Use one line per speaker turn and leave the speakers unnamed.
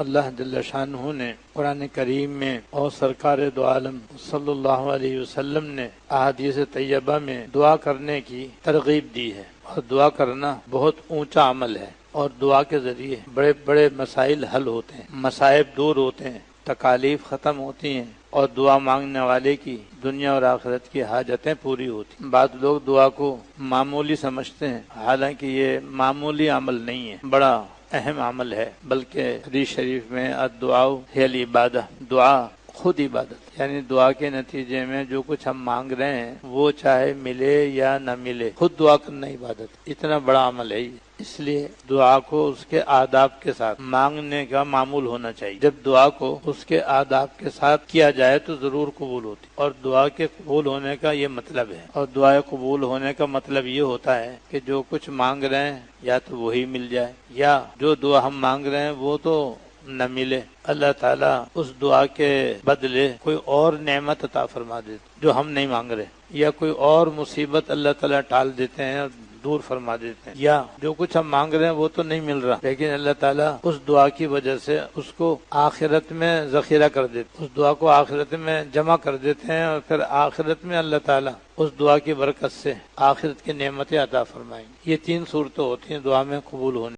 اللہ جل شانہ نے قرآن کریم میں اور سرکار دو عالم صلی اللہ علیہ وسلم نے احادیث طیبہ میں دعا کرنے کی ترغیب دی ہے، اور دعا کرنا بہت اونچا عمل ہے، اور دعا کے ذریعے بڑے بڑے مسائل حل ہوتے ہیں، مصائب دور ہوتے ہیں، تکالیف ختم ہوتی ہیں، اور دعا مانگنے والے کی دنیا اور آخرت کی حاجتیں پوری ہوتی ہیں۔ بعض لوگ دعا کو معمولی سمجھتے ہیں، حالانکہ یہ معمولی عمل نہیں ہے، بڑا اہم عمل ہے، بلکہ حدیث شریف میں الدعاء هی العبادہ، دعا خود عبادت، یعنی دعا کے نتیجے میں جو کچھ ہم مانگ رہے ہیں وہ چاہے ملے یا نہ ملے، خود دعا کرنا عبادت، اتنا بڑا عمل ہے یہ۔ اس لیے دعا کو اس کے آداب کے ساتھ مانگنے کا معمول ہونا چاہیے۔ جب دعا کو اس کے آداب کے ساتھ کیا جائے تو ضرور قبول ہوتی، اور دعا کے قبول ہونے کا یہ مطلب ہے، اور دعا قبول ہونے کا مطلب یہ ہوتا ہے کہ جو کچھ مانگ رہے ہیں یا تو وہی مل جائے، یا جو دعا ہم مانگ رہے ہیں وہ تو نہ ملے، اللہ تعالیٰ اس دعا کے بدلے کوئی اور نعمت عطا فرما دیتے جو ہم نہیں مانگ رہے، یا کوئی اور مصیبت اللہ تعالیٰ ٹال دیتے ہیں اور دور فرما دیتے ہیں، یا جو کچھ ہم مانگ رہے ہیں وہ تو نہیں مل رہا، لیکن اللہ تعالیٰ اس دعا کی وجہ سے اس کو آخرت میں ذخیرہ کر دیتے، اس دعا کو آخرت میں جمع کر دیتے ہیں، اور پھر آخرت میں اللہ تعالیٰ اس دعا کی برکت سے آخرت کی نعمتیں عطا فرمائیں گے۔ یہ تین صورتیں ہوتی ہیں دعا میں قبول ہونے